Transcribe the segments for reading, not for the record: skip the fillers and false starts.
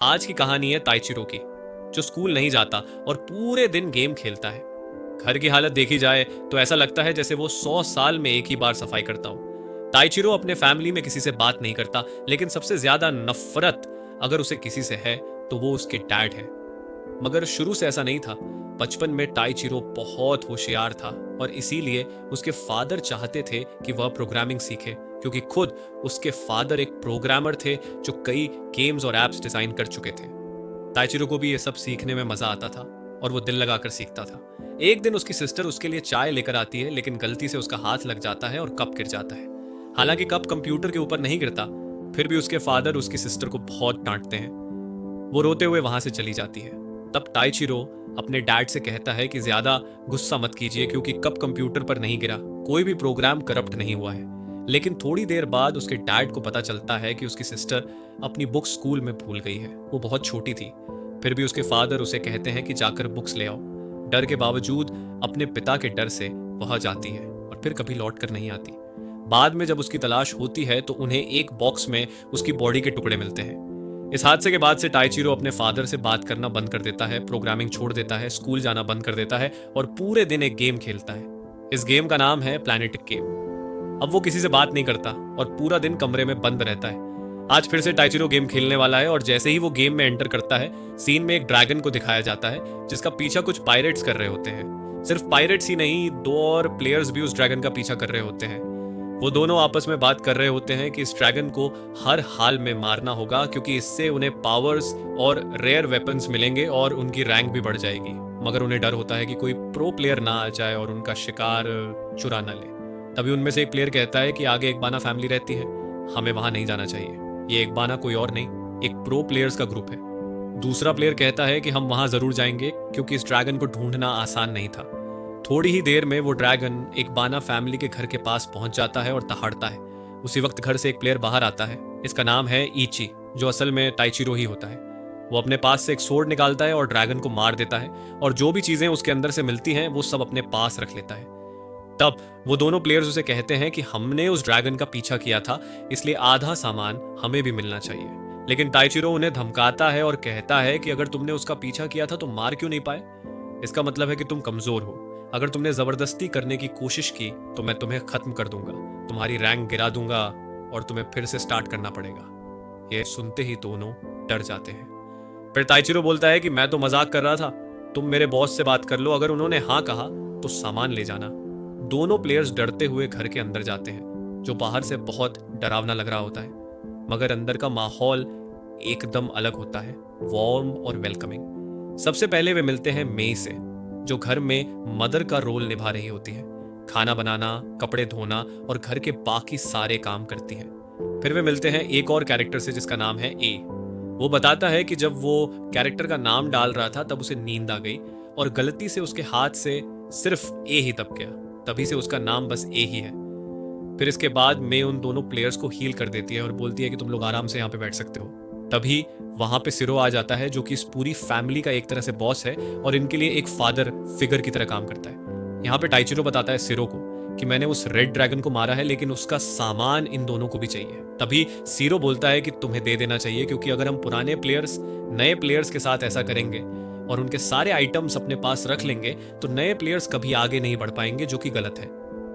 आज की कहानी है ताइचिरो की, जो स्कूल नहीं जाता और पूरे दिन गेम खेलता है। घर की हालत देखी जाए तो ऐसा लगता है जैसे वो 100 साल में एक ही बार सफाई करता हो। ताइचिरो अपने फैमिली में किसी से बात नहीं करता, लेकिन सबसे ज्यादा नफरत अगर उसे किसी से है तो वो उसके डैड है। मगर शुरू से ऐसा नहीं था। बचपन में टाइचिरो बहुत होशियार था और इसीलिए उसके फादर चाहते थे कि वह प्रोग्रामिंग सीखे, क्योंकि खुद उसके फादर एक प्रोग्रामर थे जो कई गेम्स और एप्स डिजाइन कर चुके थे। टाइचिरो को भी ये सब सीखने में मजा आता था और वो दिल लगाकर सीखता था। एक दिन उसकी सिस्टर उसके लिए चाय लेकर आती है, लेकिन गलती से उसका हाथ लग जाता है और कप गिर जाता है। हालांकि कप कंप्यूटर के ऊपर नहीं गिरता, फिर भी उसके फादर उसकी सिस्टर को बहुत डांटते हैं। वो रोते हुए वहां से चली जाती है। तब टाइचिरो अपने डैड से कहता है कि ज्यादा गुस्सा मत कीजिए, क्योंकि कब कंप्यूटर पर नहीं गिरा, कोई भी प्रोग्राम करप्ट नहीं हुआ है। लेकिन थोड़ी देर बाद उसके डैड को पता चलता है कि उसकी सिस्टर अपनी बुक स्कूल में भूल गई है। वो बहुत छोटी थी, फिर भी उसके फादर उसे कहते हैं कि जाकर बुक्स ले आओ। डर के बावजूद अपने पिता के डर से वह जाती है और फिर कभी लौट कर नहीं आती। बाद में जब उसकी तलाश होती है तो उन्हें एक बॉक्स में उसकी बॉडी के टुकड़े मिलते हैं। इस हादसे के बाद से टाइचिरो अपने फादर से बात करना बंद कर देता है, प्रोग्रामिंग छोड़ देता है, स्कूल जाना बंद कर देता है और पूरे दिन एक गेम खेलता है। इस गेम का नाम है प्लैनेट गेम। अब वो किसी से बात नहीं करता और पूरा दिन कमरे में बंद रहता है। आज फिर से टाइचिरो गेम खेलने वाला है और जैसे ही वो गेम में एंटर करता है, सीन में एक ड्रैगन को दिखाया जाता है जिसका पीछा कुछ पायरेट्स कर रहे होते हैं। सिर्फ पायरेट्स ही नहीं, दो और प्लेयर्स भी उस ड्रैगन का पीछा कर रहे होते हैं। वो दोनों आपस में बात कर रहे होते हैं कि इस ड्रैगन को हर हाल में मारना होगा, क्योंकि इससे उन्हें पावर्स और रेयर वेपन्स मिलेंगे और उनकी रैंक भी बढ़ जाएगी। मगर उन्हें डर होता है कि कोई प्रो प्लेयर ना आ जाए और उनका शिकार चुरा ना ले। तभी उनमें से एक प्लेयर कहता है कि आगे एक बाना फैमिली रहती है, हमें वहां नहीं जाना चाहिए। ये एक बाना कोई और नहीं, एक प्रो प्लेयर्स का ग्रुप है। दूसरा प्लेयर कहता है कि हम वहां जरूर जाएंगे, क्योंकि इस ड्रैगन को ढूंढना आसान नहीं था। थोड़ी ही देर में वो ड्रैगन एक बाना फैमिली के घर के पास पहुंच जाता है और दहाड़ता है। उसी वक्त घर से एक प्लेयर बाहर आता है। इसका नाम है ईची, जो असल में टाइचिरो ही होता है। वो अपने पास से एक सोर्ड निकालता है और ड्रैगन को मार देता है, और जो भी चीजें उसके अंदर से मिलती हैं वो सब अपने पास रख लेता है। तब वो दोनों प्लेयर्स उसे कहते हैं कि हमने उस ड्रैगन का पीछा किया था, इसलिए आधा सामान हमें भी मिलना चाहिए। लेकिन टाइचिरो उन्हें धमकाता है और कहता है कि अगर तुमने उसका पीछा किया था तो मार क्यों नहीं पाए? इसका मतलब है कि तुम कमजोर हो। अगर तुमने जबरदस्ती करने की कोशिश की तो मैं तुम्हें खत्म कर दूंगा, तुम्हारी रैंक गिरा दूंगा और तुम्हें फिर से स्टार्ट करना पड़ेगा। ये सुनते ही दोनों डर जाते हैं। फिर ताइचिरो बोलता है कि मैं तो मजाक कर रहा था, तुम मेरे बॉस से बात कर लो, अगर उन्होंने हाँ कहा तो सामान ले जाना। दोनों प्लेयर्स डरते हुए घर के अंदर जाते हैं, जो बाहर से बहुत डरावना लग रहा होता है, मगर अंदर का माहौल एकदम अलग होता है, वार्म और वेलकमिंग। सबसे पहले वे मिलते हैं मेई से, जो घर में मदर का रोल निभा रही होती है। खाना बनाना, कपड़े धोना और घर के बाकी सारे काम करती है। फिर वे मिलते हैं एक और कैरेक्टर से जिसका नाम है ए। वो बताता है कि जब वो कैरेक्टर का नाम डाल रहा था तब उसे नींद आ गई और गलती से उसके हाथ से सिर्फ ए ही दब गया, तभी से उसका नाम बस ए ही है। फिर इसके बाद मैं उन दोनों प्लेयर्स को हील कर देती है और बोलती है कि तुम लोग आराम से यहाँ पे बैठ सकते हो। तभी वहां पे सिरो आ जाता है, जो कि इस पूरी फैमिली का एक तरह से बॉस है और इनके लिए एक फादर फिगर की तरह काम करता है। यहाँ पे टाइचिरो बताता है सिरो को कि मैंने उस रेड ड्रैगन को मारा है, लेकिन उसका सामान इन दोनों को भी चाहिए। तभी सिरो बोलता है कि तुम्हें दे देना चाहिए, क्योंकि अगर हम पुराने प्लेयर्स नए प्लेयर्स के साथ ऐसा करेंगे और उनके सारे आइटम्स अपने पास रख लेंगे तो नए प्लेयर्स कभी आगे नहीं बढ़ पाएंगे, जो कि गलत है।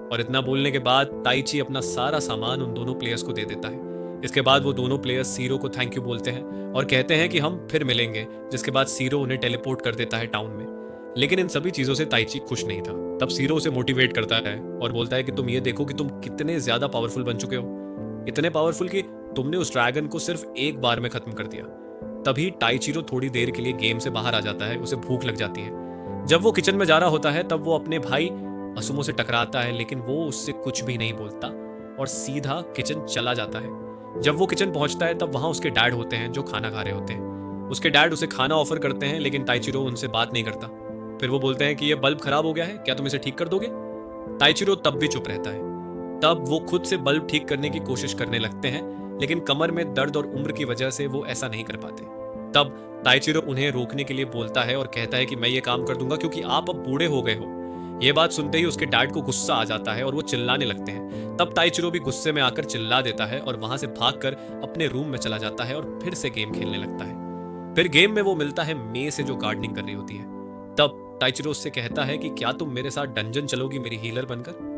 और इतना बोलने के बाद टाइची अपना सारा सामान उन दोनों प्लेयर्स को दे देता है। इसके बाद वो दोनों प्लेयर्स सीरो को थैंक यू बोलते हैं और कहते हैं कि हम फिर मिलेंगे, जिसके बाद सीरो उन्हें टेलीपोर्ट कर देता है टाउन में। लेकिन इन सभी चीजों से ताइची खुश नहीं था। तब सीरो उसे मोटिवेट करता है और बोलता है कि तुम ये देखो कि तुम कितने ज्यादा पावरफुल बन चुके हो, इतने पावरफुल कि तुमने उस ड्रैगन को सिर्फ एक बार में खत्म कर दिया। तभी टाइचिरो थोड़ी देर के लिए गेम से बाहर आ जाता है, उसे भूख लग जाती है। जब वो किचन में जा रहा होता है तब वो अपने भाई असुमो से टकराता है, लेकिन वो उससे कुछ भी नहीं बोलता और सीधा किचन चला जाता है। जब वो किचन पहुंचता है तब वहां उसके डैड होते हैं, जो खाना खा रहे होते हैं। उसके डैड उसे खाना ऑफर करते हैं, लेकिन टाइचिरो उनसे बात नहीं करता। फिर वो बोलते हैं कि ये बल्ब खराब हो गया है, क्या तुम इसे ठीक कर दोगे? टाइचिरो तब भी चुप रहता है। तब वो खुद से बल्ब ठीक करने की कोशिश करने लगते हैं, लेकिन कमर में दर्द और उम्र की वजह से वो ऐसा नहीं कर पाते। तब टाइचिरो उन्हें रोकने के लिए बोलता है और कहता है कि मैं ये काम कर दूंगा, क्योंकि आप अब बूढ़े हो गए हो। ये बात सुनते ही उसके डैड को गुस्सा आ जाता है और वो चिल्लाने लगते हैं। तब टाइचिरो भी गुस्से में आकर चिल्ला देता है और वहां से भागकर अपने रूम में चला जाता है और फिर से गेम खेलने लगता है। फिर गेम में वो मिलता है मे से जो गार्डनिंग कर रही होती है। तब टाइचिरो उससे कहता है कि क्या तुम मेरे साथ डंजन चलोगी मेरी हीलर बनकर।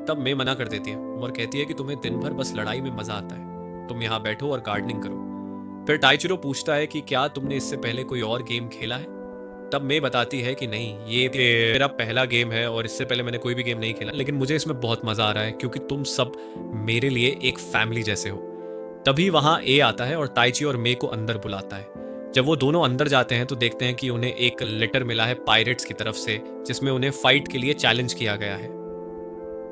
तब मे मना कर देती है और कहती है कि तुम्हें दिन भर बस लड़ाई में मजा आता है, तुम यहाँ बैठो और गार्डनिंग करो। फिर टाइचिरो पूछता है कि क्या तुमने इससे पहले कोई और गेम खेला है। तब मे बताती है कि नहीं, ये मेरा पहला गेम है और इससे पहले मैंने कोई भी गेम नहीं खेला, लेकिन मुझे इसमें बहुत मजा आ रहा है क्योंकि तुम सब मेरे लिए एक फैमिली जैसे हो। तभी वहां ए आता है और ताइची और मे को अंदर बुलाता है। जब वो दोनों अंदर जाते हैं तो देखते हैं कि उन्हें एक लेटर मिला है पायरेट्स की तरफ से, जिसमें उन्हें फाइट के लिए चैलेंज किया गया है।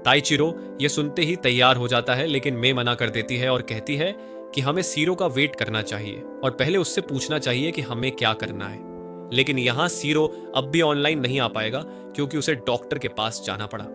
ताइचिरो ये सुनते ही तैयार हो जाता है, लेकिन मे मना कर देती है और कहती है कि हमें सीरो का वेट करना चाहिए और पहले उससे पूछना चाहिए कि हमें क्या करना है। लेकिन यहाँ सीरो अब भी ऑनलाइन नहीं आ पाएगा क्योंकि उसे डॉक्टर के पास जाना पड़ा।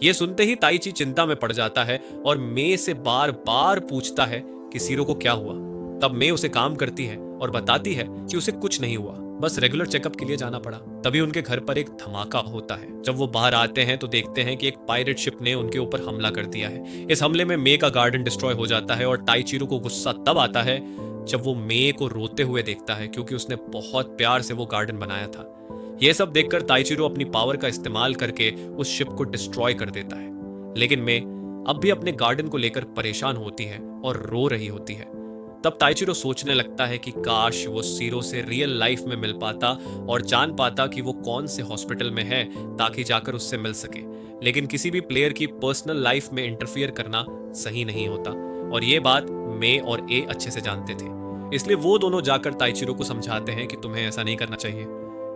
यह सुनते ही ताइची चिंता में पड़ जाता है और मे से बार बार पूछता है कि सीरो को क्या हुआ। तब मे उसे काम करती है और बताती है कि उसे कुछ नहीं हुआ, बस रेगुलर चेकअप के लिए जाना पड़ा। तभी उनके घर पर एक धमाका होता है। जब वो बाहर आते हैं तो देखते हैं कि एक पायरेट शिप ने उनके ऊपर हमला कर दिया है। इस हमले में मे का गार्डन डिस्ट्रॉय हो जाता है और टाइचिरो को गुस्सा तब आता है जब वो मे को रोते हुए देखता है, क्योंकि उसने बहुत प्यार से वो गार्डन बनाया था। यह सब देखकर ताइचिरो अपनी पावर का इस्तेमाल करके उस शिप को डिस्ट्रॉय कर देता है। लेकिन मे अब भी अपने गार्डन को लेकर परेशान होती है और रो रही होती है। तब ताइचिरो सोचने लगता है कि काश वो सीरो से रियल लाइफ में मिल पाता और जान पाता कि वो कौन से हॉस्पिटल में है, ताकि जाकर उससे मिल सके। लेकिन किसी भी प्लेयर की पर्सनल लाइफ में इंटरफियर करना सही नहीं होता और ये बात मे और ए अच्छे से जानते थे। इसलिए वो दोनों जाकर ताइचिरो को समझाते हैं कि तुम्हें ऐसा नहीं करना चाहिए।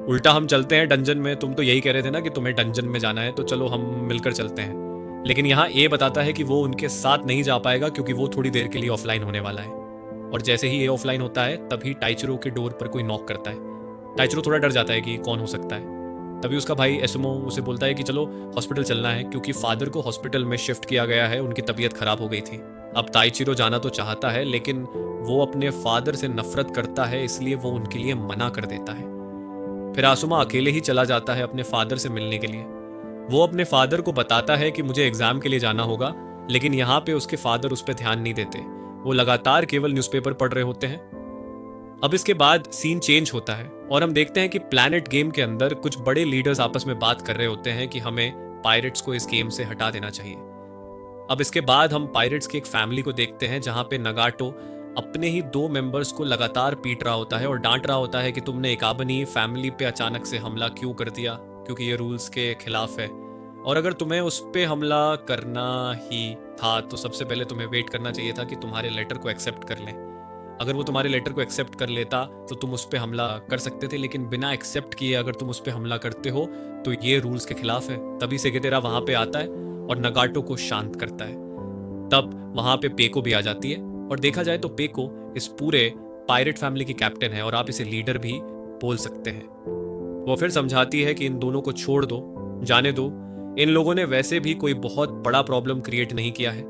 उल्टा हम चलते हैं डंजन में, तुम तो यही कह रहे थे ना कि तुम्हें डंजन में जाना है, तो चलो हम मिलकर चलते हैं। लेकिन यहाँ ए बताता है कि वो उनके साथ नहीं जा पाएगा क्योंकि वो थोड़ी देर के लिए ऑफलाइन होने वाला है। और जैसे ही ये ऑफलाइन होता है तभी टाइचिरो के डोर पर कोई नॉक करता है। टाइचिरो थोड़ा डर जाता है कि कौन हो सकता है। तभी उसका भाई एसुमो उसे बोलता है कि चलो हॉस्पिटल चलना है क्योंकि फादर को हॉस्पिटल में शिफ्ट किया गया है, उनकी तबीयत खराब हो गई थी। अब ताइचिरो जाना तो चाहता है लेकिन वो अपने फादर से नफरत करता है, इसलिए वो उनके लिए मना कर देता है। फिर आसुमा अकेले ही चला जाता है अपने फादर से मिलने के लिए। वो अपने फादर को बताता है कि मुझे एग्जाम के लिए जाना होगा, लेकिन यहाँ पे उसके फादर उस पर ध्यान नहीं देते, वो लगातार केवल न्यूज़पेपर पढ़ रहे होते हैं। अब इसके बाद सीन चेंज होता है और हम देखते हैं कि प्लैनेट गेम के अंदर कुछ बड़े लीडर्स आपस में बात कर रहे होते हैं कि हमें पायरेट्स को इस गेम से हटा देना चाहिए। अब इसके बाद हम पायरेट्स की एक फैमिली को देखते हैं जहां पे नगाटो अपने ही 2 मेंबर्स को लगातार पीट रहा होता है और डांट रहा होता है कि तुमने एकाबनी फैमिली पे अचानक से हमला क्यों कर दिया, क्योंकि ये रूल्स के खिलाफ है। और अगर तुम्हें उस पर हमला करना ही था तो सबसे पहले तुम्हें वेट करना चाहिए था कि तुम्हारे लेटर को एक्सेप्ट कर लें। अगर वो तुम्हारे लेटर को एक्सेप्ट कर लेता तो तुम उस पर हमला कर सकते थे, लेकिन बिना एक्सेप्ट किए अगर तुम उस पर हमला करते हो तो ये रूल्स के खिलाफ है। तभी सेगेतेरा वहां पे आता है और नगाटो को शांत करता है। तब वहां पे पेको भी आ जाती है और देखा जाए तो पेको इस पूरे पायरेट फैमिली की कैप्टन है और आप इसे लीडर भी बोल सकते हैं। वो फिर समझाती है कि इन दोनों को छोड़ दो, जाने दो। इन लोगों ने वैसे भी कोई बहुत बड़ा प्रॉब्लम क्रिएट नहीं किया है,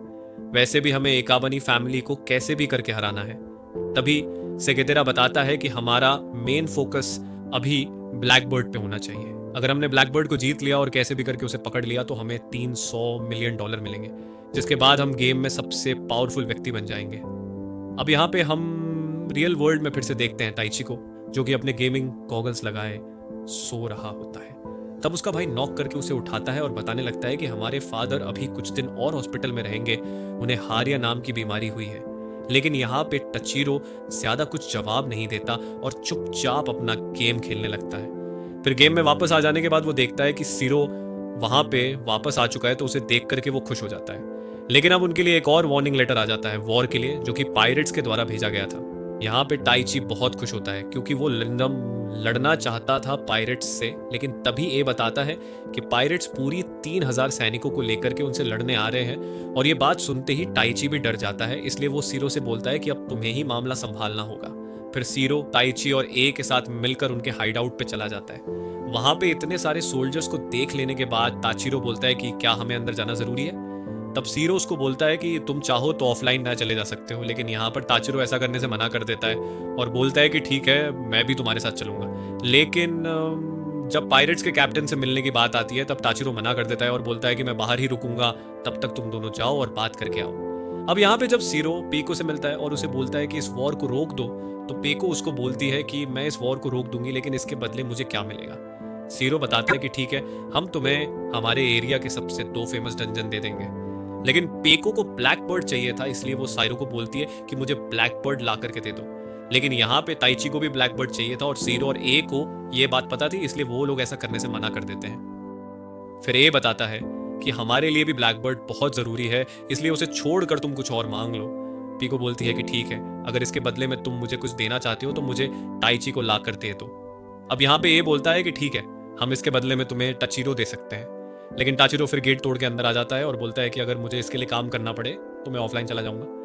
वैसे भी हमें एकाबनी फैमिली को कैसे भी करके हराना है। तभी सेगेतेरा बताता है कि हमारा मेन फोकस अभी ब्लैक बर्ड पे होना चाहिए। अगर हमने ब्लैक बर्ड को जीत लिया और कैसे भी करके उसे पकड़ लिया तो हमें $300 मिलियन मिलेंगे, जिसके बाद हम गेम में सबसे पावरफुल व्यक्ति बन जाएंगे। अब यहाँ पे हम रियल वर्ल्ड में फिर से देखते हैं ताइची को, जो कि अपने गेमिंग गॉगल्स लगाए सो रहा होता है। तब उसका भाई नॉक करके उसे उठाता है और बताने लगता है कि हमारे फादर अभी कुछ दिन और हॉस्पिटल में रहेंगे, उन्हें हारिया नाम की बीमारी हुई है। लेकिन यहाँ पे टचीरो ज्यादा कुछ जवाब नहीं देता और चुपचाप अपना गेम खेलने लगता है। फिर गेम में वापस आ जाने के बाद वो देखता है कि सीरो वहां पे वापस आ चुका है, तो उसे देख करके वो खुश हो जाता है। लेकिन अब उनके लिए एक और वार्निंग लेटर आ जाता है वॉर के लिए, जो कि पायरेट्स के द्वारा भेजा गया था। यहाँ पे टाइची बहुत खुश होता है क्योंकि वो लड़ना चाहता था पायरेट्स से, लेकिन तभी ए बताता है कि पायरेट्स पूरी 3000 सैनिकों को लेकर के उनसे लड़ने आ रहे हैं। और ये बात सुनते ही टाइची भी डर जाता है, इसलिए वो सीरो से बोलता है कि अब तुम्हें ही मामला संभालना होगा। फिर सीरो टाइची और ए के साथ मिलकर उनके हाइड आउट पे चला जाता है। वहां पे इतने सारे सोल्जर्स को देख लेने के बाद ताचिरो बोलता है कि क्या हमें अंदर जाना जरूरी है। तब सीरो उसको बोलता है कि तुम चाहो तो ऑफलाइन ना चले जा सकते हो, लेकिन यहाँ पर ताचिरो ऐसा करने से मना कर देता है और बोलता है कि ठीक है, मैं भी तुम्हारे साथ चलूंगा। लेकिन जब पायरेट्स के कैप्टन से मिलने की बात आती है तब ताचिरो मना कर देता है और बोलता है कि मैं बाहर ही रुकूंगा, तब तक तुम दोनों जाओ और बात करके आओ। अब यहाँ पे जब सीरो पीको से मिलता है और उसे बोलता है कि इस वॉर को रोक दो तो पेको उसको बोलती है कि मैं इस वॉर को रोक दूंगी, लेकिन इसके बदले मुझे क्या मिलेगा। सीरो बताता है कि ठीक है, हम तुम्हें हमारे एरिया के सबसे 2 फेमस डंजन दे देंगे। लेकिन पेको को ब्लैक बर्ड चाहिए था, इसलिए वो साइरो को बोलती है कि मुझे ब्लैक बर्ड ला करके दे दो। लेकिन यहाँ पे ताइची को भी ब्लैक बर्ड चाहिए था और सीरो और ए को ये बात पता थी, इसलिए वो लोग ऐसा करने से मना कर देते हैं। फिर ए बताता है कि हमारे लिए भी ब्लैक बर्ड बहुत जरूरी है, इसलिए उसे छोड़कर तुम कुछ और मांग लो। पीको बोलती है कि ठीक है, अगर इसके बदले में तुम मुझे कुछ देना चाहते हो तो मुझे ताइची को ला कर दे दो। अब यहाँ पे ए बोलता है कि ठीक है, हम इसके बदले में तुम्हें टचीरो दे सकते हैं। लेकिन टाचिरो फिर गेट तोड़ के अंदर आ जाता है और बोलता है कि अगर मुझे इसके लिए काम करना पड़े तो मैं ऑफलाइन चला जाऊंगा।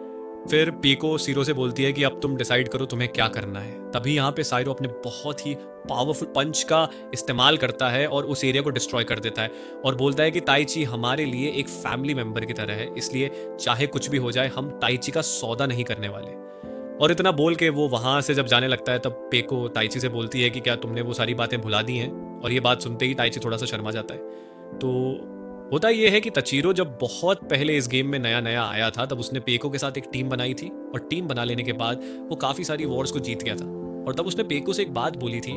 फिर पीको सीरो से बोलती है कि अब तुम डिसाइड करो तुम्हें क्या करना है। तभी यहाँ पे साइरो अपने बहुत ही पावरफुल पंच का इस्तेमाल करता है और उस एरिया को डिस्ट्रॉय कर देता है और बोलता है कि ताइची हमारे लिए एक फैमिली मेंबर की तरह है, इसलिए चाहे कुछ भी हो जाए हम ताइची का सौदा नहीं करने वाले। और इतना बोल के वो वहां से जब जाने लगता है तब पेको ताइची से बोलती है कि क्या तुमने वो सारी बातें भुला दी हैं। और ये बात सुनते ही ताइची थोड़ा सा शर्मा जाता है। तो होता ये है कि तचीरो जब बहुत पहले इस गेम में नया नया आया था तब उसने पेको के साथ एक टीम बनाई थी और टीम बना लेने के बाद वो काफी सारी वॉर्स को जीत गया था। और तब उसने पेको से एक बात बोली थी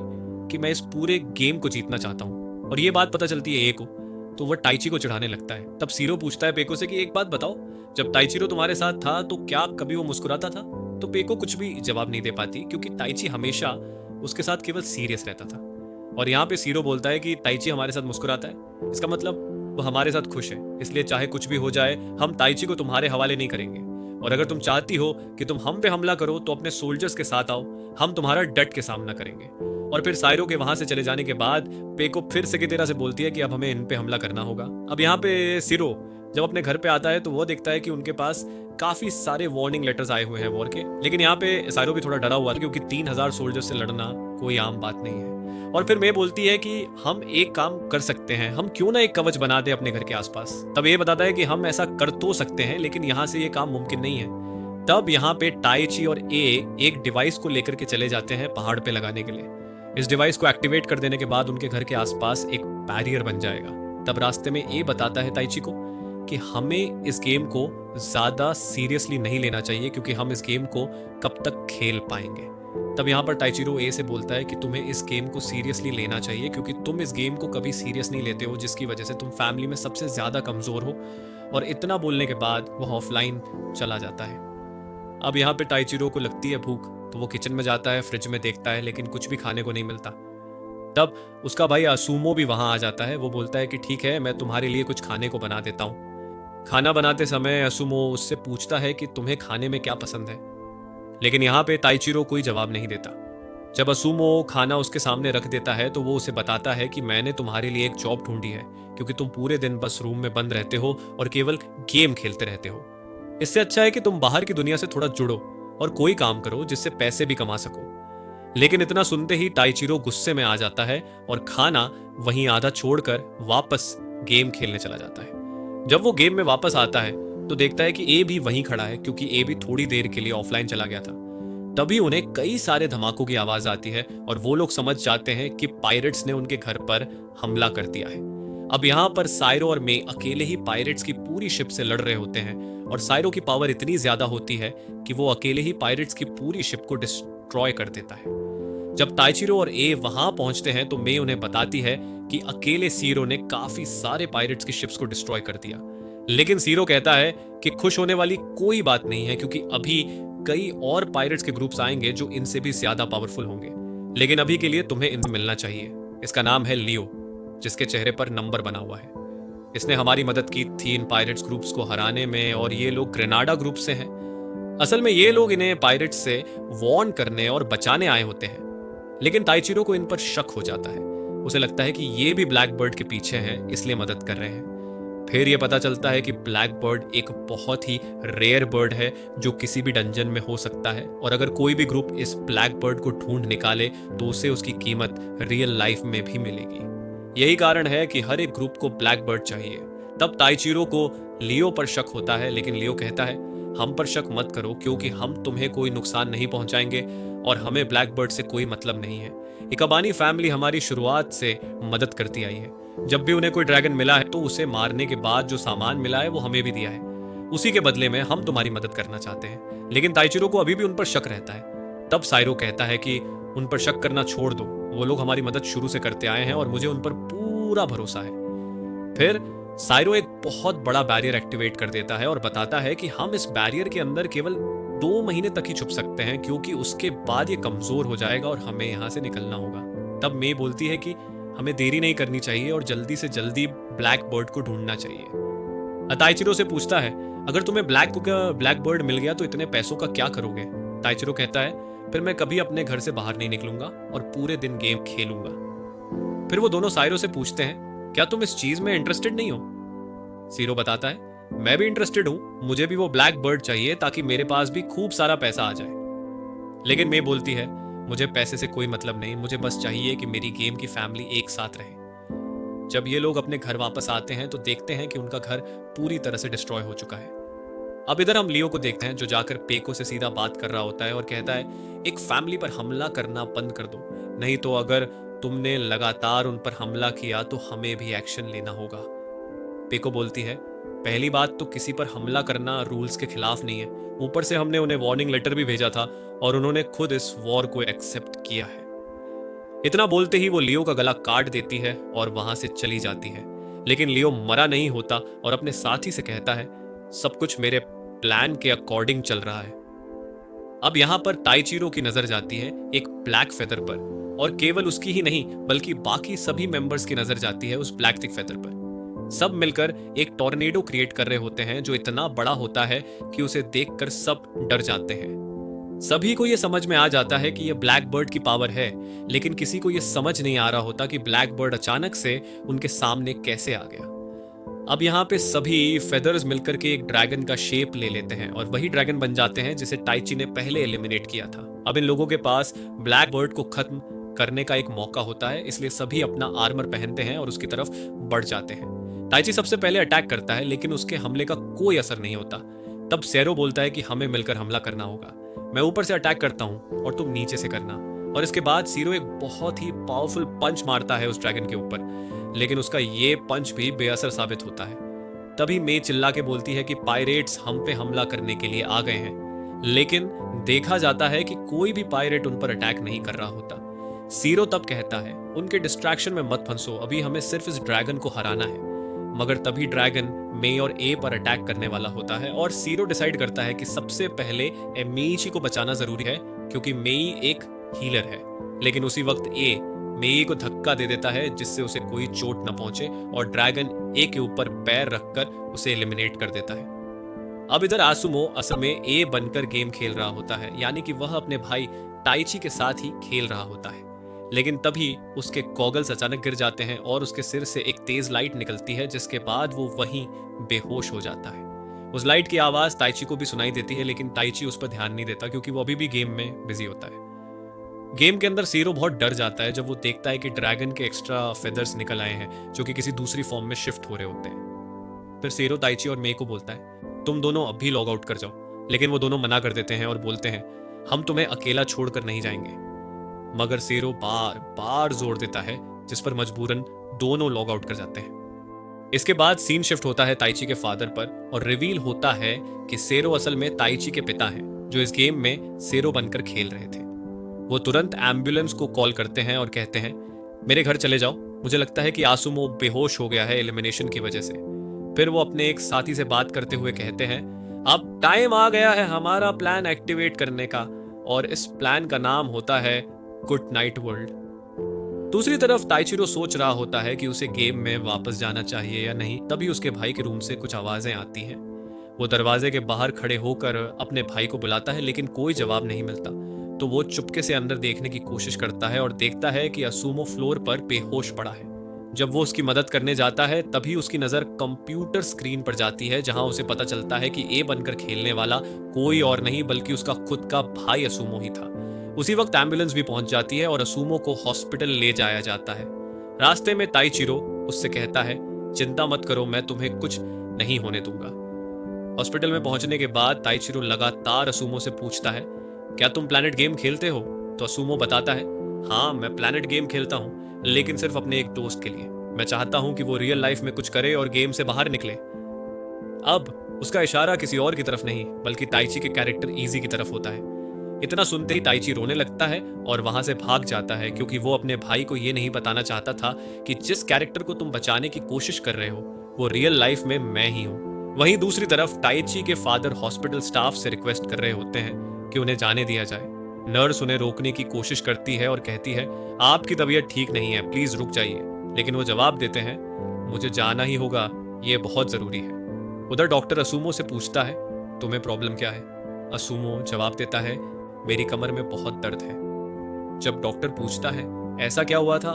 कि मैं इस पूरे गेम को जीतना चाहता हूँ। और ये बात पता चलती है ए को, तो वह टाइची को चिढ़ाने लगता है। तब सीरो पूछता है पेको से कि एक बात बताओ, जब ताइचिरो तुम्हारे साथ था तो क्या कभी वो मुस्कुराता था? तो पेको कुछ भी जवाब नहीं दे पाती क्योंकि ताइची हमेशा उसके साथ केवल सीरियस रहता था। और यहाँ पे सीरो बोलता है कि ताइची हमारे साथ मुस्कुराता है, इसका मतलब वो हमारे साथ खुश है, इसलिए चाहे कुछ भी हो जाए हम ताइची को तुम्हारे हवाले नहीं करेंगे। और अगर तुम चाहती हो कि तुम हम पे हमला करो तो अपने सोल्जर्स के साथ आओ, हम तुम्हारा डट के सामना करेंगे। और फिर साइरो के वहां से चले जाने के बाद पेको फिर से कितेरा से बोलती है कि अब हमें इन पे हमला करना होगा। अब यहाँ पे सीरो जब अपने घर पे आता है तो वो देखता है कि उनके पास काफी सारे वार्निंग लेटर्स आए हुए हैं वॉर के। लेकिन यहाँ पे साइरो भी थोड़ा डरा हुआ था क्योंकि 3000 सोल्जर से लड़ना कोई आम बात नहीं है। और फिर मैं बोलती है कि हम एक काम कर सकते हैं, हम क्यों ना एक कवच बना दे अपने घर के आसपास। तब ये बताता है कि हम ऐसा कर तो सकते हैं लेकिन यहाँ से ये काम मुमकिन नहीं है। तब यहाँ पे टाइची और ए एक डिवाइस को लेकर के चले जाते हैं पहाड़ पे लगाने के लिए। इस डिवाइस को एक्टिवेट कर देने के बाद उनके घर के आसपास एक बैरियर बन जाएगा। तब रास्ते में ए बताता है ताइची को कि हमें इस गेम को ज्यादा सीरियसली नहीं लेना चाहिए क्योंकि हम इस गेम को कब तक खेल पाएंगे। तब यहाँ पर टाइचिरो ए से बोलता है कि तुम्हें इस गेम को सीरियसली लेना चाहिए क्योंकि तुम इस गेम को कभी सीरियस नहीं लेते हो, जिसकी वजह से तुम फैमिली में सबसे ज्यादा कमजोर हो। और इतना बोलने के बाद वो ऑफलाइन चला जाता है। अब यहाँ पे टाइचिरो को लगती है भूख, तो वो किचन में जाता है, फ्रिज में देखता है लेकिन कुछ भी खाने को नहीं मिलता। तब उसका भाई असुमो भी वहां आ जाता है। वो बोलता है कि ठीक है, मैं तुम्हारे लिए कुछ खाने को बना देता हूँ। खाना बनाते समय असुमो उससे पूछता है कि तुम्हें खाने में क्या पसंद है, लेकिन यहाँ पे ताइचिरो कोई जवाब नहीं देता। जब असुमो खाना उसके सामने रख देता है तो वो उसे बताता है कि मैंने तुम्हारे लिए एक जॉब ढूंढी है क्योंकि तुम पूरे दिन बस रूम में बंद रहते हो और केवल गेम खेलते रहते हो। इससे अच्छा है कि तुम बाहर की दुनिया से थोड़ा जुड़ो और कोई काम करो जिससे पैसे भी कमा सको। लेकिन इतना सुनते ही टाइचिरो गुस्से में आ जाता है और खाना वहीं आधा छोड़कर वापस गेम खेलने चला जाता है। जब वो गेम में वापस आता है तो देखता है कि ए भी वहीं खड़ा है क्योंकि ए भी थोड़ी देर के लिए ऑफलाइन चला गया था। तभी उन्हें कई सारे धमाकों की आवाज आती है और वो लोग समझ जाते हैं कि पायरेट्स ने उनके घर पर हमला कर दिया है। अब यहाँ पर साइरो और मे अकेले ही पायरेट्स की पूरी शिप से लड़ रहे होते हैं और साइरो की पावर इतनी ज्यादा होती है कि वो अकेले ही पायरेट्स की पूरी शिप को डिस्ट्रॉय कर देता है। जब ताइचिरो और ए वहां पहुंचते हैं तो मे उन्हें बताती है कि अकेले सीरो ने काफी सारे पायरेट्स की शिप्स को डिस्ट्रॉय कर दिया। लेकिन सीरो कहता है कि खुश होने वाली कोई बात नहीं है क्योंकि अभी कई और पायरेट्स के ग्रुप्स आएंगे जो इनसे भी ज्यादा पावरफुल होंगे। लेकिन अभी के लिए तुम्हें इनसे मिलना चाहिए। इसका नाम है लियो, जिसके चेहरे पर नंबर बना हुआ है। इसने हमारी मदद की थी इन पायरेट्स ग्रुप्स को हराने में और ये लोग ग्रेनाडा ग्रुप से हैं। असल में ये लोग इन्हें पायरेट्स से वॉर्न करने और बचाने आए होते हैं। लेकिन ताइचिरो को इन पर शक हो जाता है। उसे लगता है कि ये भी ब्लैक बर्ड के पीछे हैं, इसलिए मदद कर रहे हैं। फिर यह पता चलता है कि ब्लैक बर्ड एक बहुत ही रेयर बर्ड है जो किसी भी डंजन में हो सकता है और अगर कोई भी ग्रुप इस ब्लैक बर्ड को ढूंढ निकाले तो उसे उसकी कीमत रियल लाइफ में भी मिलेगी। यही कारण है कि हर एक ग्रुप को ब्लैक बर्ड चाहिए। तब ताइचिरो को लियो पर शक होता है, लेकिन लियो कहता है हम पर शक मत करो क्योंकि हम तुम्हें कोई नुकसान नहीं पहुंचाएंगे और हमें ब्लैक बर्ड से कोई मतलब नहीं है। इकाबानी फैमिली हमारी शुरुआत से मदद करती आई है। जब भी उन्हें कोई ड्रैगन मिला है तो उसे मारने के बाद जो सामान मिला है वो हमें भी दिया है। उसी के बदले में हम तुम्हारी मदद करना चाहते हैं। लेकिन ताइचिरो को अभी भी उन पर शक रहता है। तब साइरो कहता है कि उन पर शक करना छोड़ दो, वो लोग हमारी मदद शुरू से करते आए हैं और मुझे उन पर पूरा भरोसा है। फिर साइरो एक बहुत बड़ा बैरियर एक्टिवेट कर देता है और बताता है कि हम इस बैरियर के अंदर केवल 2 महीने तक ही छुप सकते हैं, क्योंकि उसके बाद ये कमजोर हो जाएगा और हमें यहाँ से निकलना होगा। तब मे बोलती है कि हमें देरी नहीं करनी चाहिए और जल्दी से जल्दी ब्लैक बर्ड को ढूंढना चाहिए। ताइचिरो से पूछता है, अगर तुम्हें ब्लैक बर्ड मिल गया तो इतने पैसों का क्या करोगे? ताइचिरो कहता है, फिर मैं कभी अपने घर से बाहर नहीं निकलूंगा और पूरे दिन गेम खेलूंगा। फिर वो दोनों साइरो से पूछते हैं, क्या तुम इस चीज में इंटरेस्टेड नहीं हो? सीरो बताता है, मैं भी इंटरेस्टेड हूं, मुझे भी वो ब्लैक बर्ड चाहिए ताकि मेरे पास भी खूब सारा पैसा आ जाए। लेकिन मे बोलती है, मुझे पैसे से कोई मतलब नहीं, मुझे बस चाहिए कि मेरी गेम की फैमिली एक साथ रहे। जब ये लोग अपने घर वापस आते हैं तो देखते हैं कि उनका घर पूरी तरह से डिस्ट्रॉय हो चुका है। अब इधर हम लियो को देखते हैं, जो जाकर पेको से सीधा बात कर रहा होता है और कहता है, एक फैमिली पर हमला करना बंद कर दो, नहीं तो अगर तुमने लगातार उन पर हमला किया तो हमें भी एक्शन लेना होगा। पेको बोलती है, पहली बात तो किसी पर हमला करना रूल्स के खिलाफ नहीं है, ऊपर से हमने उन्हें वार्निंग लेटर भी भेजा था और उन्होंने खुद इस वॉर को एक्सेप्ट किया है। इतना बोलते ही वो लियो का गला काट देती है और वहां से चली जाती है। लेकिन लियो मरा नहीं होता और अपने साथी से कहता है, सब कुछ मेरे प्लान के अकॉर्डिंग चल रहा है। अब यहां पर ताइचिरो की नजर जाती है एक ब्लैक फेदर पर, और केवल उसकी ही नहीं बल्कि बाकी सभी मेंबर्स की नजर जाती है उस ब्लैक थिक फेदर पर। सब मिलकर एक टॉर्नेडो क्रिएट कर रहे होते हैं जो इतना बड़ा होता है कि उसे देखकर सब डर जाते हैं। सभी को यह समझ में आ जाता है कि यह ब्लैक बर्ड की पावर है, लेकिन किसी को यह समझ नहीं आ रहा होता कि ब्लैक बर्ड अचानक से उनके सामने कैसे आ गया। अब यहाँ पे सभी फेदर्स मिलकर के एक ड्रैगन का शेप ले लेते हैं और वही ड्रैगन बन जाते हैं जिसे टाइची ने पहले एलिमिनेट किया था। अब इन लोगों के पास ब्लैक बर्ड को खत्म करने का एक मौका होता है, इसलिए सभी अपना आर्मर पहनते हैं और उसकी तरफ बढ़ जाते हैं। टाइची सबसे पहले अटैक करता है, लेकिन उसके हमले का कोई असर नहीं होता। तब सेरो बोलता है कि हमें मिलकर हमला करना होगा, मैं ऊपर से अटैक करता हूं और तुम नीचे से करना। और इसके बाद सीरो एक बहुत ही पावरफुल पंच मारता है उस ड्रैगन के ऊपर, लेकिन उसका ये पंच भी बेअसर साबित होता है। तभी मे चिल्ला के बोलती है कि पायरेट्स हम पे हमला करने के लिए आ गए हैं, लेकिन देखा जाता है कि कोई भी पायरेट उन पर अटैक नहीं कर रहा होता। सीरो तब कहता है, उनके डिस्ट्रैक्शन में मत फंसो, अभी हमें सिर्फ इस ड्रैगन को हराना है। मगर तभी ड्रैगन मे और ए पर अटैक करने वाला होता है और सीरो डिसाइड करता है कि सबसे पहले मेइची को बचाना जरूरी है, क्योंकि मेई एक हीलर है। लेकिन उसी वक्त ए मेई को धक्का दे देता है जिससे उसे कोई चोट न पहुंचे और ड्रैगन ए के ऊपर पैर रखकर उसे एलिमिनेट कर देता है। अब इधर आसुमो असल में ए बनकर गेम खेल रहा होता है, यानी कि वह अपने भाई टाइची के साथ ही खेल रहा होता है। लेकिन तभी उसके गॉगल्स अचानक गिर जाते हैं और उसके सिर से एक तेज लाइट निकलती है, जिसके बाद वो वहीं बेहोश हो जाता है। उस लाइट की आवाज ताइची को भी सुनाई देती है, लेकिन ताइची उस पर ध्यान नहीं देता क्योंकि वो अभी भी गेम में बिजी होता है। गेम के अंदर सीरो बहुत डर जाता है जब वो देखता है कि ड्रैगन के एक्स्ट्रा फेदर्स निकल आए हैं जो कि किसी दूसरी फॉर्म में शिफ्ट हो रहे होते हैं। फिर सीरो ताइची और मे को बोलता है, तुम दोनों अभी लॉग आउट कर जाओ, लेकिन वो दोनों मना कर देते हैं और बोलते हैं, हम तुम्हें अकेला छोड़कर नहीं जाएंगे। मगर सीरो बार बार जोर देता है, जिस पर मजबूरन दोनों लॉग आउट कर जाते हैं। इसके बाद सीन शिफ्ट होता है ताइची के फादर पर और रिवील होता है कि सेरो असल में ताइची के पिता हैं, जो इस गेम में सेरो बनकर खेल रहे थे। वो तुरंत एम्बुलेंस को कॉल करते हैं और कहते हैं, मेरे घर चले जाओ, मुझे लगता है कि आसुमो बेहोश हो गया है एलिमिनेशन की वजह से। फिर वो अपने एक साथी से बात करते हुए कहते हैं, अब टाइम आ गया है हमारा प्लान एक्टिवेट करने का, और इस प्लान का नाम होता है गुड नाइट वर्ल्ड। दूसरी तरफ ताइचिरो सोच रहा होता है कि उसे गेम में वापस जाना चाहिए या नहीं। तभी उसके भाई के रूम से कुछ आवाजें आती हैं। वो दरवाजे के बाहर खड़े होकर अपने भाई को बुलाता है, लेकिन कोई जवाब नहीं मिलता। तो वो चुपके से अंदर देखने की कोशिश करता है और देखता है कि असुमो फ्लोर पर बेहोश पड़ा है। जब वो उसकी मदद करने जाता है तभी उसकी नजर कंप्यूटर स्क्रीन पर जाती है, जहां उसे पता चलता है कि ए बनकर खेलने वाला कोई और नहीं बल्कि उसका खुद का भाई असुमो ही था। उसी वक्त एम्बुलेंस भी पहुंच जाती है और असुमो को हॉस्पिटल ले जाया जाता है। रास्ते में ताइचिरो उससे कहता है, चिंता मत करो, मैं तुम्हें कुछ नहीं होने दूंगा। हॉस्पिटल में पहुंचने के बाद ताइचिरो लगातार असुमो से पूछता है, क्या तुम प्लैनेट गेम खेलते हो? तो असुमो बताता है, हाँ मैं प्लैनेट गेम खेलता हूँ, लेकिन सिर्फ अपने एक दोस्त के लिए। मैं चाहता हूँ कि वो रियल लाइफ में कुछ करे और गेम से बाहर निकले। अब उसका इशारा किसी और की तरफ नहीं बल्कि ताइची के कैरेक्टर इजी की तरफ होता है। इतना सुनते ही ताइची रोने लगता है और वहां से भाग जाता है, क्योंकि वो अपने भाई को ये नहीं बताना चाहता था कि जिस कैरेक्टर को तुम बचाने की कोशिश कर रहे हो वो रियल लाइफ में मैं ही हूँ। वहीं दूसरी तरफ ताइची के फादर हॉस्पिटल स्टाफ से रिक्वेस्ट कर रहे होते हैं कि उन्हें जाने दिया जाए। नर्स उन्हें रोकने की कोशिश करती है और कहती है आपकी तबीयत ठीक नहीं है, प्लीज रुक जाइए। लेकिन वो जवाब देते हैं मुझे जाना ही होगा, ये बहुत जरूरी है। उधर डॉक्टर असुमो से पूछता है तुम्हें प्रॉब्लम क्या है। असुमो जवाब देता है मेरी कमर में बहुत दर्द है। जब डॉक्टर पूछता है ऐसा क्या हुआ था,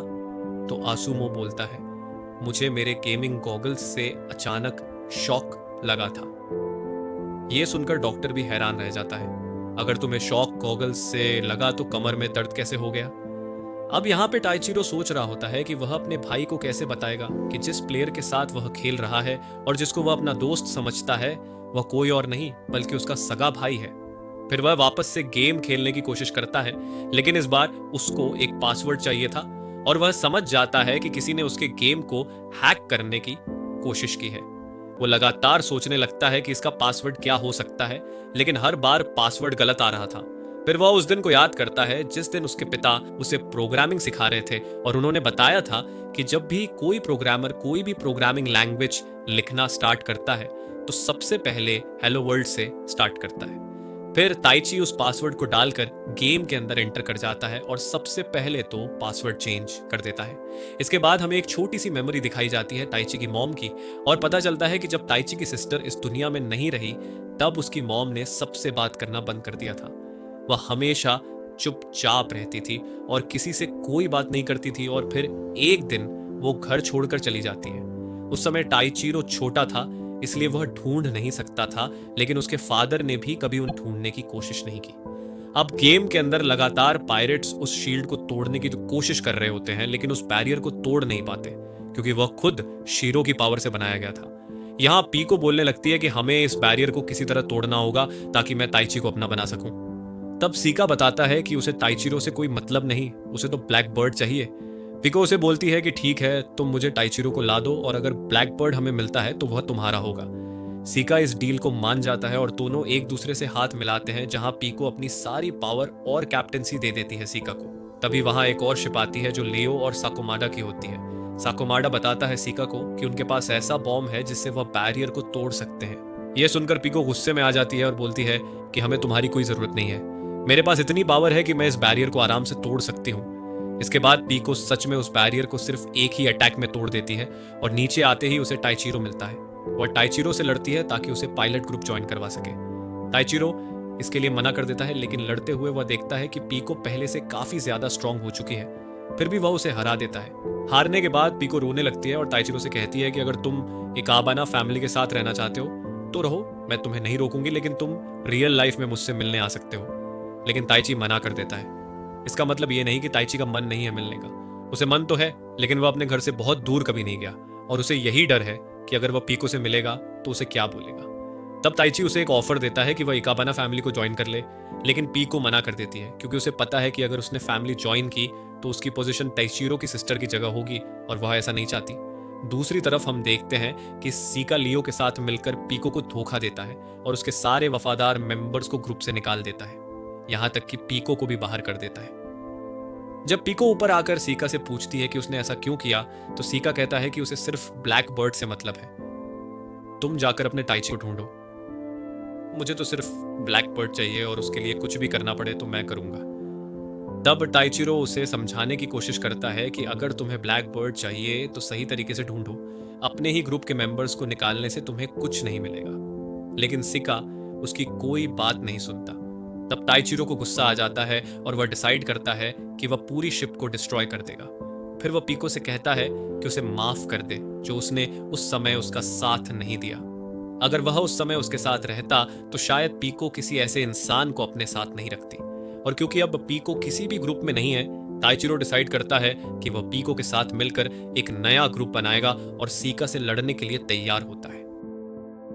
तो आसुमो बोलता है मुझे मेरे गेमिंग गॉगल्स से अचानक शॉक लगा था। यह सुनकर डॉक्टर भी हैरान रह जाता है, अगर तुम्हें शॉक गॉगल्स से लगा तो कमर में दर्द कैसे हो गया। अब यहाँ पे टाइचिरो सोच रहा होता है कि वह अपने भाई को कैसे बताएगा कि जिस प्लेयर के साथ वह खेल रहा है और जिसको वह अपना दोस्त समझता है वह कोई और नहीं बल्कि उसका सगा भाई है। फिर वह वापस से गेम खेलने की कोशिश करता है, लेकिन इस बार उसको एक पासवर्ड चाहिए था और वह समझ जाता है कि किसी ने उसके गेम को हैक करने की कोशिश की है। वो लगातार सोचने लगता है कि इसका पासवर्ड क्या हो सकता है, लेकिन हर बार पासवर्ड गलत आ रहा था। फिर वह उस दिन को याद करता है जिस दिन उसके पिता उसे प्रोग्रामिंग सिखा रहे थे और उन्होंने बताया था कि जब भी कोई प्रोग्रामर कोई भी प्रोग्रामिंग लैंग्वेज लिखना स्टार्ट करता है तो सबसे पहले हेलो वर्ल्ड से स्टार्ट करता है। फिर ताइची उस पासवर्ड को डालकर गेम के अंदर एंटर कर जाता है और सबसे पहले तो पासवर्ड चेंज कर देता है। इसके बाद हमें एक छोटी सी मेमोरी दिखाई जाती है ताइची की मॉम की, और पता चलता है कि जब ताइची की सिस्टर इस दुनिया में नहीं रही तब उसकी मॉम ने सबसे बात करना बंद कर दिया था। वह हमेशा चुपचाप रहती थी और किसी से कोई बात नहीं करती थी, और फिर एक दिन वो घर छोड़कर चली जाती है। उस समय टाइचीरो छोटा था इसलिए वह ढूंढ नहीं सकता था, लेकिन उसके फादर ने भी कभी उन्हें ढूंढने की कोशिश नहीं की। अब गेम के अंदर लगातार पायरेट्स उस शील्ड को तोड़ने की तो कोशिश कर रहे होते हैं, लेकिन उस बैरियर को तोड़ नहीं पाते क्योंकि वह खुद शीरो की पावर से बनाया गया था। यहाँ पीको बोलने लगती है कि हमें इस बैरियर को किसी तरह तोड़ना होगा ताकि मैं ताइची को अपना बना सकूं। तब सीका बताता है कि उसे ताइचिरो से कोई मतलब नहीं, उसे तो ब्लैक बर्ड चाहिए। पिको उसे बोलती है कि ठीक है तुम मुझे टाइचिरो को ला दो और अगर ब्लैक बर्ड हमें मिलता है तो वह तुम्हारा होगा। सीका इस डील को मान जाता है और दोनों एक दूसरे से हाथ मिलाते हैं, जहां पीको अपनी सारी पावर और कैप्टेंसी दे देती है सीका को। तभी वहां एक और शिप आती है जो लियो और साकोमाडा की होती है। साकोमाडा बताता है सीका को कि उनके पास ऐसा बॉम्ब है जिससे वह बैरियर को तोड़ सकते हैं। यह सुनकर पीको गुस्से में आ जाती है और बोलती है कि हमें तुम्हारी कोई जरूरत नहीं है, मेरे पास इतनी पावर है कि मैं इस बैरियर को आराम से तोड़ सकती हूँ। इसके बाद पीको सच में उस बैरियर को सिर्फ एक ही अटैक में तोड़ देती है और नीचे आते ही उसे टाइचिरो मिलता है। वह टाइचिरो से लड़ती है ताकि उसे पायलट ग्रुप ज्वाइन करवा सके। टाइचिरो इसके लिए मना कर देता है, लेकिन लड़ते हुए वह देखता है कि पीको पहले से काफी ज्यादा स्ट्रांग हो चुकी है, फिर भी वह उसे हरा देता है। हारने के बाद पीको रोने लगती है और टाइचिरो से कहती है कि अगर तुम एक आबाना फैमिली के साथ रहना चाहते हो तो रहो, मैं तुम्हें नहीं रोकूंगी, लेकिन तुम रियल लाइफ में मुझसे मिलने आ सकते हो। लेकिन ताइची मना कर देता है। इसका मतलब ये नहीं कि ताइची का मन नहीं है मिलने का, उसे मन तो है, लेकिन वह अपने घर से बहुत दूर कभी नहीं गया और उसे यही डर है कि अगर वह पीको से मिलेगा तो उसे क्या बोलेगा। तब ताइची उसे एक ऑफर देता है कि वह इकाबाना फैमिली को ज्वाइन कर ले, लेकिन पीको मना कर देती है क्योंकि उसे पता है कि अगर उसने फैमिली ज्वाइन की तो उसकी पोजीशन ताइचिरो की सिस्टर की जगह होगी और वह ऐसा नहीं चाहती। दूसरी तरफ हम देखते हैं कि सीका लियो के साथ मिलकर पीको को धोखा देता है और उसके सारे वफादार मेंबर्स को ग्रुप से निकाल देता है, यहां तक कि पीको को भी बाहर कर देता है। जब पीको ऊपर आकर सीका से पूछती है कि उसने ऐसा क्यों किया, तो सीका कहता है कि उसे सिर्फ ब्लैक बर्ड से मतलब है, तुम जाकर अपने टाइची को ढूंढो, मुझे तो सिर्फ ब्लैक बर्ड चाहिए और उसके लिए कुछ भी करना पड़े तो मैं करूंगा। तब टाइचिरो उसे समझाने की कोशिश करता है कि अगर तुम्हें ब्लैक बर्ड चाहिए तो सही तरीके से ढूंढो, अपने ही ग्रुप के मेंबर्स को निकालने से तुम्हें कुछ नहीं मिलेगा। लेकिन सिका उसकी कोई बात नहीं सुनता। तब टाइचिरो को गुस्सा आ जाता है और वह डिसाइड करता है कि वह पूरी शिप को डिस्ट्रॉय कर देगा। फिर वह पीको से कहता है कि उसे माफ कर दे जो उसने उस समय उसका साथ नहीं दिया। अगर वह उस समय उसके साथ रहता तो शायद पीको किसी ऐसे इंसान को अपने साथ नहीं रखती। और क्योंकि अब पीको किसी भी ग्रुप में नहीं है, टाइचिरो डिसाइड करता है कि वह पीको के साथ मिलकर एक नया ग्रुप बनाएगा और सीका से लड़ने के लिए तैयार होता है।